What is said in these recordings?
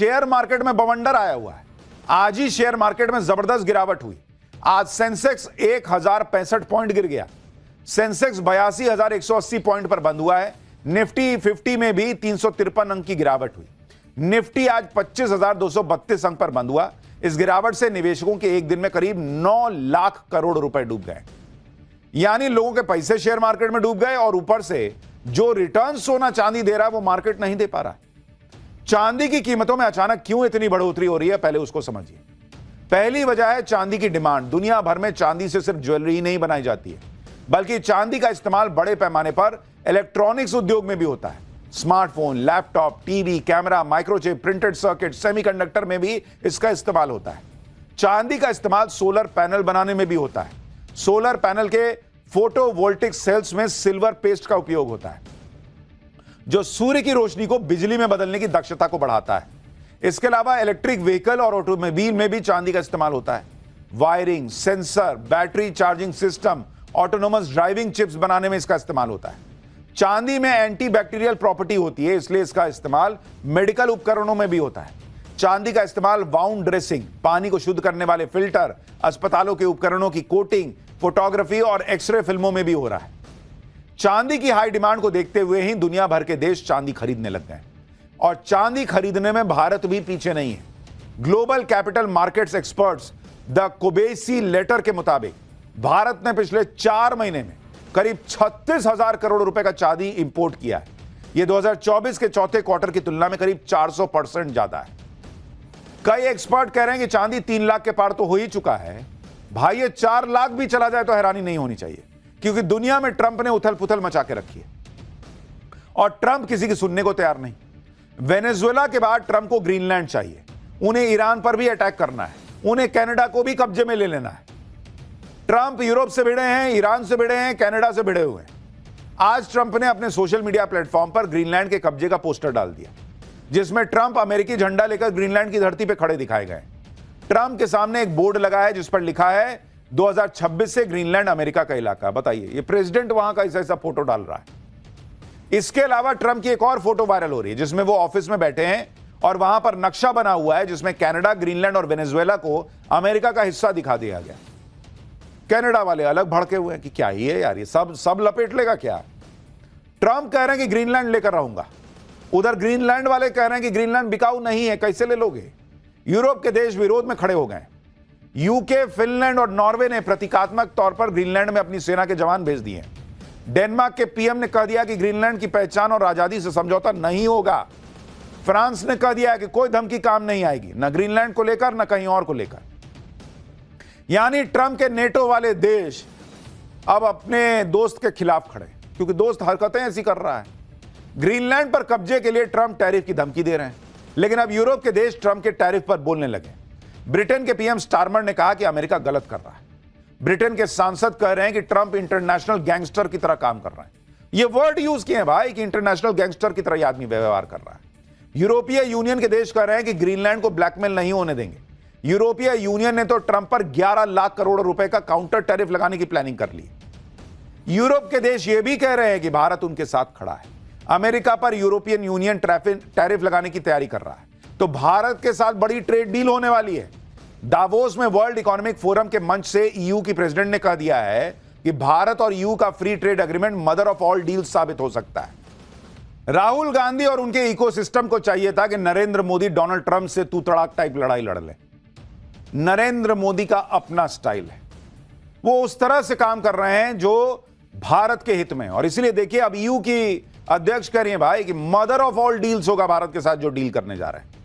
Share market में बवंडर आया हुआ है। आज ही शेयर मार्केट में जबरदस्त गिरावट हुई। आज सेंसेक्स 1065 पॉइंट गिर गया। सेंसेक्स 82,180 पॉइंट पर बंद हुआ है। निफ्टी 50 में भी 353 अंक की गिरावट हुई। निफ्टी आज 25,232 अंक पर बंद हुआ। इस गिरावट से निवेशकों के एक दिन में करीब 9 लाख करोड़ रुपए डूब गए। यानी लोगों के पैसे शेयर मार्केट में डूब गए और ऊपर से जो रिटर्न सोना चांदी दे रहा है वो मार्केट नहीं दे पा रहा है। चांदी की कीमतों में अचानक क्यों इतनी बढ़ोतरी हो रही है, पहले उसको समझिए। पहली वजह है चांदी की डिमांड। दुनिया भर में चांदी से सिर्फ ज्वेलरी ही नहीं बनाई जाती है, बल्कि चांदी का इस्तेमाल बड़े पैमाने पर इलेक्ट्रॉनिक्स उद्योग में भी होता है। Smartphone, laptop, TV, camera, microchip, printed circuit, semiconductor में भी इसका इस्तेमाल होता है। चांदी का इस्तेमाल सोलर पैनल बनाने में भी होता है। सोलर पैनल के फोटोवोल्टिक सेल्स में सिल्वर पेस्ट का उपयोग होता है, जो सूर्य की रोशनी को बिजली में बदलने की दक्षता को बढ़ाता है। इसके अलावा इलेक्ट्रिक व्हीकल और ऑटोमोबाइल में भी चांदी का इस्तेमाल होता है। Wiring, sensor, battery charging system, autonomous driving chips बनाने में इसका इस्तेमाल होता है। चांदी में एंटी बैक्टीरियल प्रॉपर्टी होती है, इसलिए इसका इस्तेमाल मेडिकल उपकरणों में भी होता है। चांदी का इस्तेमाल वाउंड ड्रेसिंग, पानी को शुद्ध करने वाले फिल्टर, अस्पतालों के उपकरणों की कोटिंग, फोटोग्राफी और एक्सरे फिल्मों में भी हो रहा है। चांदी की हाई डिमांड को देखते हुए ही दुनिया भर के देश चांदी खरीदने लग गए और चांदी खरीदने में भारत भी पीछे नहीं है। Global capital markets experts the Kobeissi letter के मुताबिक भारत ने पिछले 4 महीने में करीब 36,000 करोड़ रुपए का चांदी इंपोर्ट किया है। यह 2024 के चौथे क्वार्टर की तुलना में करीब 400% ज्यादा है। कई एक्सपर्ट कह रहे हैं कि चांदी 3 लाख के पार तो हो ही चुका है। भाई ये 4 लाख भी चला जाए तो हैरानी नहीं होनी चाहिए, क्योंकि दुनिया में ट्रंप ने उथल पुथल मचा के रखी है और ट्रंप किसी की सुनने को तैयार नहीं। वेनेजुएला के बाद ट्रंप को ग्रीनलैंड चाहिए, उन्हें ईरान पर भी अटैक करना है, उन्हें कनाडा को भी कब्जे में ले लेना है। ट्रंप यूरोप से भिड़े हैं, ईरान से भिड़े हैं, कनाडा से भिड़े हुए हैं। आज ट्रंप ने अपने सोशल मीडिया प्लेटफॉर्म पर ग्रीनलैंड के कब्जे का पोस्टर डाल दिया, जिसमें ट्रंप अमेरिकी झंडा लेकर ग्रीनलैंड की धरती पर खड़े दिखाए गए। ट्रंप के सामने एक बोर्ड लगा है जिस पर लिखा है 2026 से ग्रीनलैंड अमेरिका का इलाका। बताइए, ये प्रेसिडेंट वहां का ऐसा फोटो डाल रहा है। इसके अलावा ट्रंप की एक और फोटो वायरल हो रही है, जिसमें वो ऑफिस में बैठे हैं और वहां पर नक्शा बना हुआ है जिसमें कनाडा, ग्रीनलैंड और वेनेजुएला को अमेरिका का हिस्सा दिखा दिया गया। कनाडा वाले अलग भड़के हुए हैं कि क्या ही है यार, ये सब लपेट लेगा क्या। ट्रंप कह रहे हैं कि ग्रीनलैंड लेकर रहूंगा, उधर ग्रीनलैंड वाले कह रहे हैं कि ग्रीनलैंड बिकाऊ नहीं है, कैसे ले लोगे। यूरोप के देश विरोध में खड़े हो गए। यूके, फिनलैंड और नॉर्वे ने प्रतीकात्मक तौर पर ग्रीनलैंड में अपनी सेना के जवान भेज दिए। डेनमार्क के पीएम ने कह दिया कि ग्रीनलैंड की पहचान और आजादी से समझौता नहीं होगा। फ्रांस ने कह दिया कि कोई धमकी काम नहीं आएगी, न ग्रीनलैंड को लेकर न कहीं और को लेकर। यानी ट्रंप के नेटो वाले देश अब अपने दोस्त के खिलाफ खड़े, क्योंकि दोस्त हरकतें ऐसी कर रहा है। ग्रीनलैंड पर कब्जे के लिए ट्रंप टैरिफ की धमकी दे रहे हैं, लेकिन अब यूरोप के देश ट्रंप के टैरिफ पर बोलने लगे। ब्रिटेन के पीएम स्टारमर ने कहा कि अमेरिका गलत कर रहा है। ब्रिटेन के सांसद कह रहे हैं कि ट्रंप इंटरनेशनल गैंगस्टर की तरह काम कर रहा है। ये वर्ड यूज किए हैं भाई कि इंटरनेशनल गैंगस्टर की तरह यह आदमी व्यवहार कर रहा है। यूरोपीय यूनियन के देश कह रहे हैं कि ग्रीनलैंड को ब्लैकमेल नहीं होने देंगे। यूरोपीय यूनियन ने तो ट्रंप पर 11 लाख करोड़ रुपए का काउंटर टैरिफ लगाने की प्लानिंग कर ली। यूरोप के देश यह भी कह रहे हैं कि भारत उनके साथ खड़ा है। अमेरिका पर यूरोपियन यूनियन टैरिफ लगाने की तैयारी कर रहा है, तो भारत के साथ बड़ी ट्रेड डील होने वाली है। दावोस में वर्ल्ड इकोनॉमिक फोरम के मंच से ईयू की प्रेसिडेंट ने कह दिया है कि भारत और ईयू का free trade agreement mother of all deals साबित हो सकता है। राहुल गांधी और उनके इकोसिस्टम को चाहिए था कि नरेंद्र मोदी डोनाल्ड ट्रंप से तू तड़ाक टाइप लड़ाई लड़ ले। नरेंद्र मोदी का अपना स्टाइल है, वो उस तरह से काम कर रहे हैं जो भारत के हित में। और इसलिए देखिए, अब ईयू की अध्यक्ष कह रही है भाई कि मदर ऑफ ऑल डील्स होगा भारत के साथ जो डील करने जा रहे हैं।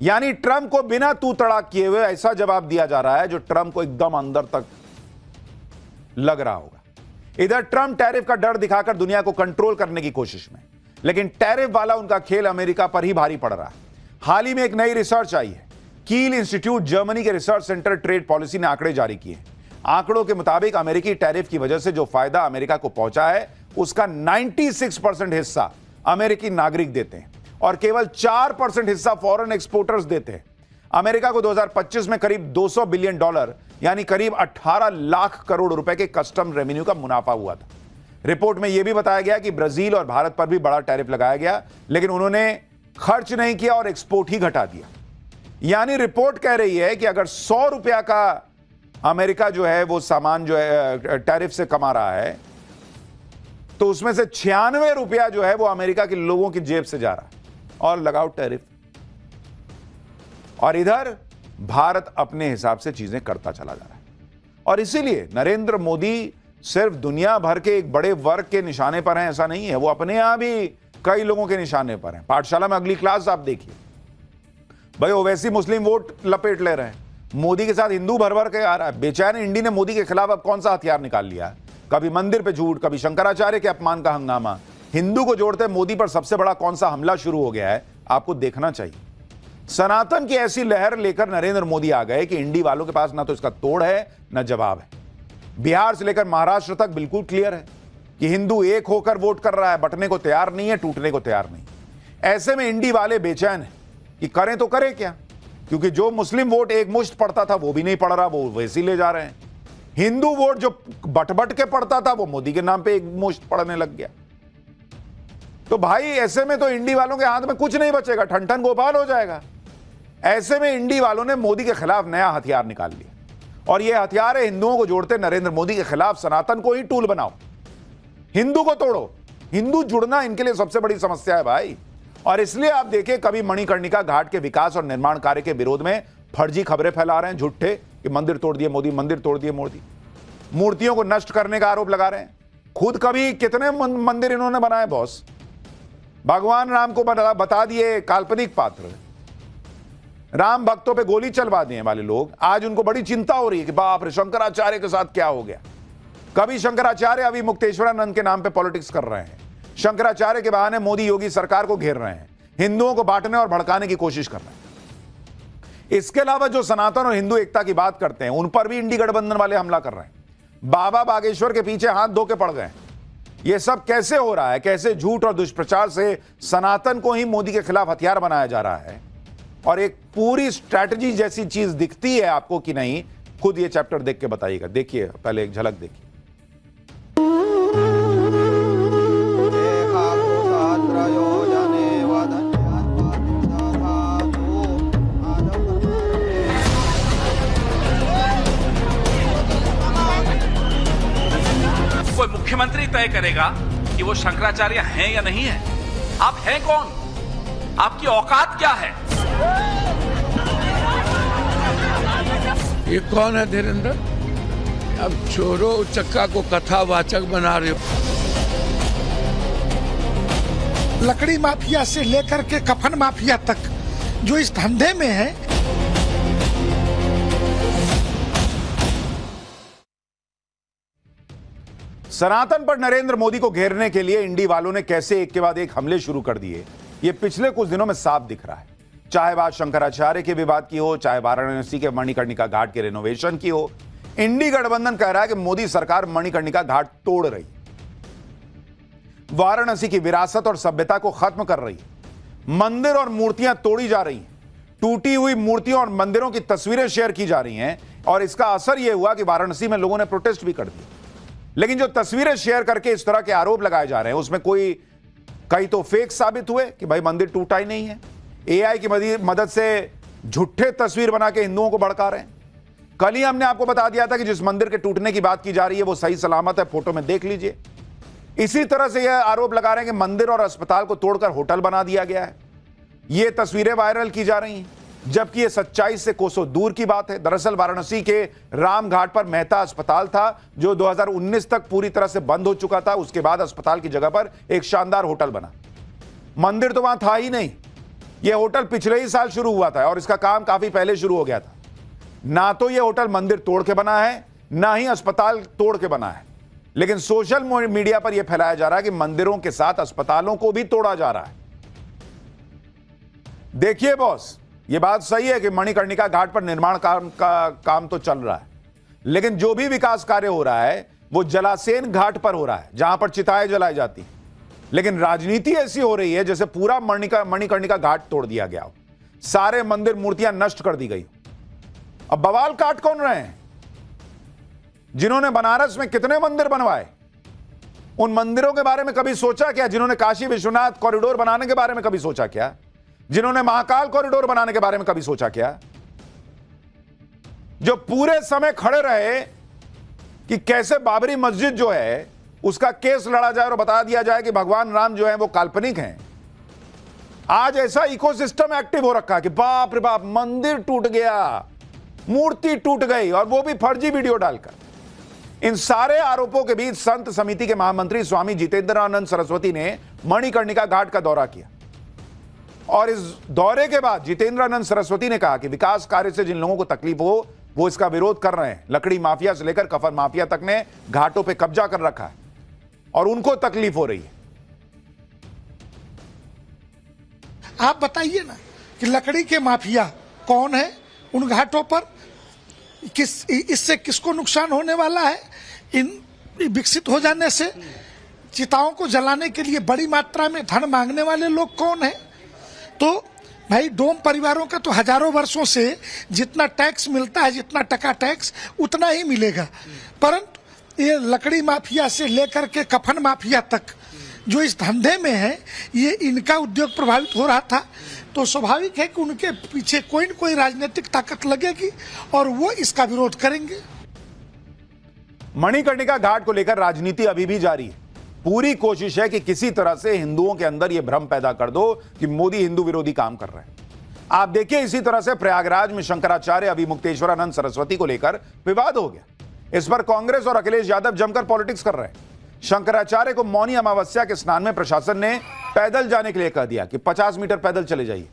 यानी ट्रंप को बिना तू तड़ाक किए हुए ऐसा जवाब दिया जा रहा है जो ट्रंप को एकदम अंदर तक लग रहा होगा। इधर ट्रंप टैरिफ का डर दिखाकर दुनिया को कंट्रोल करने की कोशिश में, लेकिन टैरिफ वाला उनका खेल अमेरिका पर ही भारी पड़ रहा है। हाल ही में एक नई रिसर्च आई है। कील इंस्टीट्यूट जर्मनी के रिसर्च सेंटर ट्रेड पॉलिसी ने आंकड़े जारी किए। आंकड़ों के मुताबिक अमेरिकी टैरिफ की वजह से जो फायदा अमेरिका को पहुंचा है उसका 96% हिस्सा अमेरिकी नागरिक देते हैं और केवल 4% हिस्सा फॉरेन एक्सपोर्टर्स देते हैं। अमेरिका को 2025 में करीब $200 बिलियन यानी करीब 18 लाख करोड़ रुपए के कस्टम रेवेन्यू का मुनाफा हुआ था। रिपोर्ट में यह भी बताया गया कि ब्राजील और भारत पर भी बड़ा टैरिफ लगाया गया, लेकिन उन्होंने खर्च नहीं किया और एक्सपोर्ट ही घटा दिया। यानी रिपोर्ट कह रही है कि अगर 100 रुपया का अमेरिका जो है वो सामान जो है टैरिफ से कमा रहा है, तो उसमें से 96 रुपया जो है वो अमेरिका के लोगों की जेब से जा रहा है और लगाओ टैरिफ। और इधर भारत अपने हिसाब से चीजें करता चला जा रहा है। और इसीलिए नरेंद्र मोदी सिर्फ दुनिया भर के एक बड़े वर्ग के निशाने पर हैं ऐसा नहीं है, वो अपने यहां भी कई लोगों के निशाने पर हैं। पाठशाला में अगली क्लास आप देखिए भाई, ओवैसी मुस्लिम वोट लपेट ले रहे हैं, मोदी के साथ हिंदू भर भर के आ रहा है। बेचैन इंडी ने मोदी के खिलाफ अब कौन सा हथियार निकाल लिया है? कभी मंदिर पे झूठ, कभी शंकराचार्य के अपमान का हंगामा। हिंदू को जोड़ते मोदी पर सबसे बड़ा कौन सा हमला शुरू हो गया है, आपको देखना चाहिए। सनातन की ऐसी लहर लेकर नरेंद्र मोदी आ गए कि इंडी वालों के पास ना तो इसका तोड़ है ना जवाब है। बिहार से लेकर महाराष्ट्र तक बिल्कुल क्लियर है कि हिंदू एक होकर वोट कर रहा है, बंटने को तैयार नहीं है, टूटने को तैयार नहीं। ऐसे में इंडी वाले बेचैन हैं कि करें तो करें क्या, क्योंकि जो मुस्लिम वोट एक मुश्त पड़ता था वो भी नहीं पड़ रहा, वो वैसे ही ले जा रहे हैं। हिंदू वोट जो बट के पड़ता था वो मोदी के नाम पे एक मुश्त पड़ने लग गया। तो भाई ऐसे में तो इंडी वालों के हाथ में कुछ नहीं बचेगा, ठन ठन गोपाल हो जाएगा। ऐसे में इंडी वालों ने मोदी के खिलाफ नया हथियार निकाल लिया, और यह हथियार है हिंदुओं को जोड़ते नरेंद्र मोदी के खिलाफ सनातन को ही टूल बनाओ, हिंदू को तोड़ो। हिंदू जुड़ना इनके लिए सबसे बड़ी समस्या है भाई। और इसलिए आप देखिए, कभी मणिकर्णिका घाट के विकास और निर्माण कार्य के विरोध में फर्जी खबरें फैला रहे हैं झूठे कि मंदिर तोड़ दिए मोदी, मंदिर तोड़ दिए मोदी। मूर्तियों को नष्ट करने का आरोप लगा रहे हैं। खुद कभी कितने मंदिर इन्होंने बनाए बॉस? भगवान राम को बता दिए काल्पनिक पात्र, राम भक्तों पे गोली चलवा दिए वाले लोग। आज उनको बड़ी चिंता हो रही है कि बाप रे शंकराचार्य के साथ क्या हो गया। कभी शंकराचार्य अभी मुक्तेश्वरानंद के नाम पे पॉलिटिक्स कर रहे हैं, शंकराचार्य के बहाने मोदी योगी सरकार को घेर रहे हैं, हिंदुओं को बांटने और भड़काने की कोशिश कर रहे हैं। इसके अलावा जो सनातन और हिंदू एकता की बात करते हैं उन पर भी इंडी गठबंधन वाले हमला कर रहे हैं। बाबा बागेश्वर के पीछे हाथ धो के पड़ गए। यह सब कैसे हो रहा है? कैसे झूठ और दुष्प्रचार से सनातन को ही मोदी के खिलाफ हथियार बनाया जा रहा है? और एक पूरी स्ट्रैटेजी जैसी चीज दिखती है आपको कि नहीं? खुद ये चैप्टर देख के बताइएगा। देखिए, पहले एक झलक देखिए। कोई मुख्यमंत्री तय करेगा कि वो शंकराचार्य हैं या नहीं है। आप हैं कौन? आपकी औकात क्या है? ये कौन है धीरेन्द्र? अब चोरों चक्का को कथावाचक बना रहे हो। लकड़ी माफिया से लेकर के कफन माफिया तक जो इस धंधे में है, सनातन पर नरेंद्र मोदी को घेरने के लिए इंडी वालों ने कैसे एक के बाद एक हमले शुरू कर दिए, ये पिछले कुछ दिनों में साफ दिख रहा है। चाहे बात शंकराचार्य के विवाद की हो, चाहे वाराणसी के मणिकर्णिका घाट के रेनोवेशन की हो, इंडी गठबंधन कह रहा है कि मोदी सरकार मणिकर्णिका घाट तोड़ रही, वाराणसी की विरासत और सभ्यता को खत्म कर रही, मंदिर और मूर्तियां तोड़ी जा रही हैं, टूटी हुई मूर्तियों और मंदिरों की तस्वीरें शेयर की जा रही हैं। और इसका असर यह हुआ कि वाराणसी में लोगों ने प्रोटेस्ट भी कर दिए। लेकिन जो तस्वीरें शेयर करके इस तरह के आरोप लगाए जा रहे हैं उसमें कई तो फेक साबित हुए कि भाई मंदिर टूटा ही नहीं है। एआई की मदद से झूठे तस्वीर बना के हिंदुओं को भड़का रहे हैं। कल ही हमने आपको बता दिया था कि जिस मंदिर के टूटने की बात की जा रही है वो सही सलामत है, फोटो में देख लीजिए। इसी तरह से यह आरोप लगा रहे हैं कि मंदिर और अस्पताल को तोड़कर होटल बना दिया गया है। ये तस्वीरें वायरल की जा रही हैं, जबकि यह सच्चाई से कोसों दूर की बात है। दरअसल वाराणसी के राम घाट पर मेहता अस्पताल था जो 2019 तक पूरी तरह से बंद हो चुका था। उसके बाद अस्पताल की जगह पर एक शानदार होटल बना। मंदिर तो वहां था ही नहीं। यह होटल पिछले ही साल शुरू हुआ था और इसका काम काफी पहले शुरू हो गया था। ना तो यह होटल मंदिर तोड़ के बना है, ना ही अस्पताल तोड़ के बना है। लेकिन सोशल मीडिया पर यह फैलाया जा रहा है कि मंदिरों के साथ अस्पतालों को भी तोड़ा जा रहा है। देखिए बॉस, यह बात सही है कि मणिकर्णिका घाट पर निर्माण काम तो चल रहा है, लेकिन जो भी विकास कार्य हो रहा है वो जलासेन घाट पर हो रहा है जहां पर चिताएं जलाई जाती। लेकिन राजनीति ऐसी हो रही है जैसे पूरा मणिकर्णिका घाट तोड़ दिया गया हो, सारे मंदिर मूर्तियां नष्ट कर दी गई। अब बवाल काट कौन रहे हैं? जिन्होंने बनारस में कितने मंदिर बनवाए, उन मंदिरों के बारे में कभी सोचा क्या? जिन्होंने काशी विश्वनाथ कॉरिडोर बनाने के बारे में कभी सोचा क्या? जिन्होंने महाकाल कॉरिडोर बनाने के बारे में कभी सोचा क्या? जो पूरे समय खड़े रहे कि कैसे बाबरी मस्जिद जो है उसका केस लड़ा जाए और बता दिया जाए कि भगवान राम जो है वो काल्पनिक हैं। आज ऐसा इकोसिस्टम एक्टिव हो रखा है कि बाप रे बाप, मंदिर टूट गया, मूर्ति टूट गई, और वो भी फर्जी वीडियो डालकर। इन सारे आरोपों के बीच संत समिति के महामंत्री स्वामी जितेंद्रानंद सरस्वती ने मणिकर्णिका घाट का दौरा किया, और इस दौरे के बाद जितेंद्रानंद सरस्वती ने कहा कि विकास कार्य से जिन लोगों को तकलीफ हो वो इसका विरोध कर रहे हैं। लकड़ी माफिया से लेकर कफन माफिया तक ने घाटों पे कब्जा कर रखा है और उनको तकलीफ हो रही है। आप बताइए ना कि लकड़ी के माफिया कौन है उन घाटों पर, इससे किसको नुकसान होने वाला है? इन विकसित हो जाने से चिताओं को जलाने के लिए बड़ी मात्रा में धन मांगने वाले लोग कौन है? तो भाई, डोम परिवारों का तो हजारों वर्षों से जितना टैक्स मिलता है, जितना टका टैक्स, उतना ही मिलेगा। परंतु ये लकड़ी माफिया से लेकर के कफन माफिया तक जो इस धंधे में है, ये इनका उद्योग प्रभावित हो रहा था। तो स्वाभाविक है कि उनके पीछे कोई न कोई राजनीतिक ताकत लगेगी और वो इसका विरोध करेंगे। मणिकर्णिका घाट को लेकर राजनीति अभी भी जारी है। पूरी कोशिश है कि किसी तरह से हिंदुओं के अंदर यह भ्रम पैदा कर दो कि मोदी हिंदू विरोधी काम कर रहे हैं। आप देखिए, इसी तरह से प्रयागराज में शंकराचार्य अभिमुक्तेश्वरानंद सरस्वती को लेकर विवाद हो गया। इस पर कांग्रेस और अखिलेश यादव जमकर पॉलिटिक्स कर रहे हैं। शंकराचार्य को मौनी अमावस्या के स्नान में प्रशासन ने पैदल जाने के लिए कह दिया कि 50 मीटर पैदल चले जाइए।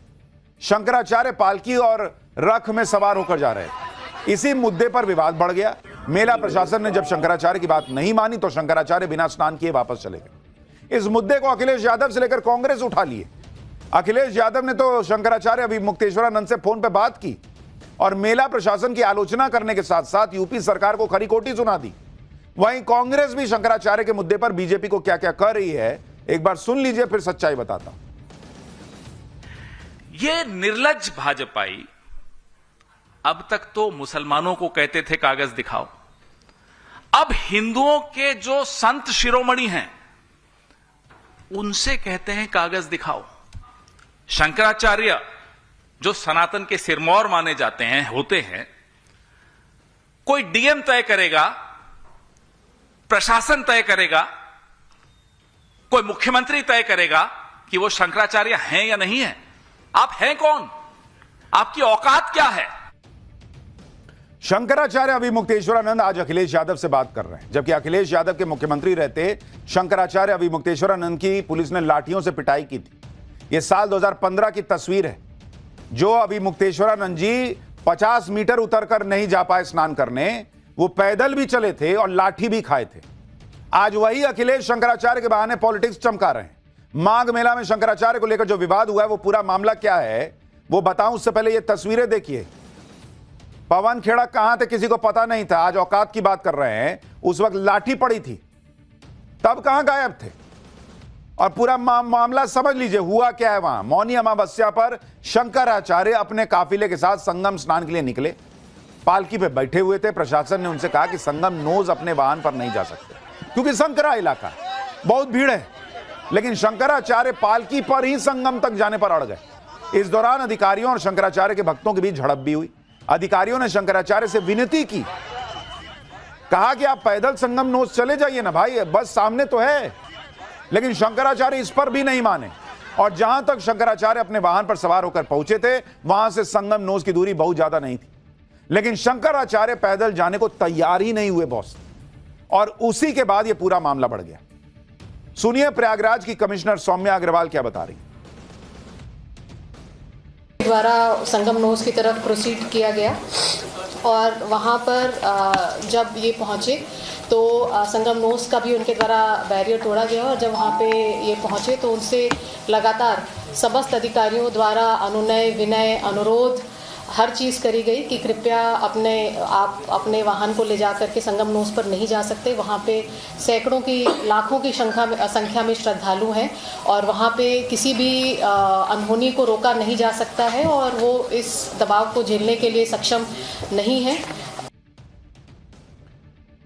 शंकराचार्य पालकी और रथ में सवार होकर जा रहे थे। इसी मुद्दे पर विवाद बढ़ गया। मेला प्रशासन ने जब शंकराचार्य की बात नहीं मानी तो शंकराचार्य बिना स्नान किए वापस चले गए। इस मुद्दे को अखिलेश यादव से लेकर कांग्रेस उठा लिए। अखिलेश यादव ने तो शंकराचार्य अभिमुक्तेश्वरानंद से फोन पर बात की और मेला प्रशासन की आलोचना करने के साथ साथ यूपी सरकार को खरी खोटी सुना दी। वहीं कांग्रेस भी शंकराचार्य के मुद्दे पर बीजेपी को क्या क्या कर रही है, एक बार सुन लीजिए, फिर सच्चाई बताता हूं। ये निर्लज्ज भाजपाई अब तक तो मुसलमानों को कहते थे कागज दिखाओ, अब हिंदुओं के जो संत शिरोमणि हैं उनसे कहते हैं कागज दिखाओ। शंकराचार्य जो सनातन के सिरमौर माने जाते हैं, होते हैं, कोई डीएम तय करेगा, प्रशासन तय करेगा, कोई मुख्यमंत्री तय करेगा कि वो शंकराचार्य हैं या नहीं है? आप हैं कौन? आपकी औकात क्या है? शंकराचार्य अभिमुक्तेश्वरानंद आज अखिलेश यादव से बात कर रहे हैं, जबकि अखिलेश यादव के मुख्यमंत्री रहते शंकराचार्य अभिमुक्तेश्वरानंद की पुलिस ने लाठियों से पिटाई की थी। यह साल 2015 की तस्वीर है, जो अभिमुक्तेश्वरानंद जी 50 मीटर उतरकर नहीं जा पाए स्नान करने, वो पैदल भी चले थे और लाठी भी खाए थे। आज वही अखिलेश शंकराचार्य के बहाने पॉलिटिक्स चमका रहे हैं। माघ मेला में शंकराचार्य को लेकर जो विवाद हुआ है, वो पूरा मामला क्या है वो बताऊं उससे पहले ये तस्वीरें देखिए। पवन खेड़ा कहां थे किसी को पता नहीं था, आज औकात की बात कर रहे हैं। उस वक्त लाठी पड़ी थी, तब कहां गायब थे? और पूरा मामला समझ लीजिए हुआ क्या है। वहां मौनी अमावस्या पर शंकराचार्य अपने काफिले के साथ संगम स्नान के लिए निकले, पालकी पे बैठे हुए थे। प्रशासन ने उनसे कहा कि संगम नोज अपने वाहन पर नहीं जा सकते क्योंकि संकरा इलाका बहुत भीड़ है, लेकिन शंकराचार्य पालकी पर ही संगम तक जाने पर अड़ गए। इस दौरान अधिकारियों और शंकराचार्य के भक्तों के बीच झड़प भी हुई। अधिकारियों ने शंकराचार्य से विनती की, कहा कि आप पैदल संगम नोज चले जाइए ना भाई, बस सामने तो है। लेकिन शंकराचार्य इस पर भी नहीं माने और जहां तक शंकराचार्य अपने वाहन पर सवार होकर पहुंचे थे, वहां से संगम नोज की दूरी बहुत ज्यादा नहीं थी। लेकिन शंकराचार्य पैदल जाने को तैयार ही नहीं हुए बॉस, और उसी के बाद यह पूरा मामला बढ़ गया। सुनिए प्रयागराज की कमिश्नर सौम्या अग्रवाल क्या बता रही। द्वारा संगम नोज की तरफ प्रोसीड किया गया और वहाँ पर जब ये पहुँचे तो संगम नोज का भी उनके द्वारा बैरियर तोड़ा गया और जब वहाँ पे ये पहुँचे तो उनसे लगातार समस्त अधिकारियों द्वारा अनुनय विनय अनुरोध हर चीज़ करी गई कि कृपया आप अपने वाहन को ले जा करके संगम नोज पर नहीं जा सकते। वहाँ पे सैकड़ों की लाखों की संख्या में श्रद्धालु हैं और वहाँ पे किसी भी अनहोनी को रोका नहीं जा सकता है और वो इस दबाव को झेलने के लिए सक्षम नहीं है।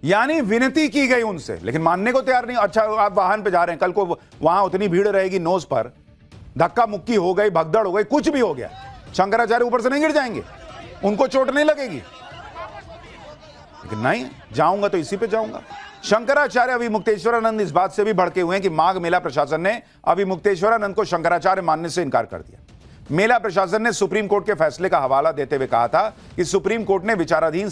यानी विनती की गई उनसे, लेकिन मानने को तैयार नहीं। अच्छा, आप वाहन पे जा रहे हैं, कल को वहां उतनी भीड़ रहेगी नोज पर, धक्का मुक्की हो गई, भगदड़ हो गई, कुछ भी हो गया, शंकराचार्य ऊपर से नहीं गिर जाएंगे, उनको चोट नहीं लगेगी। लेकिन नहीं, जाऊंगा तो इसी पे जाऊंगा। शंकराचार्य अभिमुक्तेश्वरानंद इस बात से भी भड़के हुए हैं कि माघ मेला प्रशासन ने अभिमुक्तेश्वरानंद को शंकराचार्य मानने से इनकार कर दिया। मेला प्रशासन ने सुप्रीम कोर्ट के फैसले का हवाला देते हुए कहा था कि सुप्रीम कोर्ट ने विचाराधीन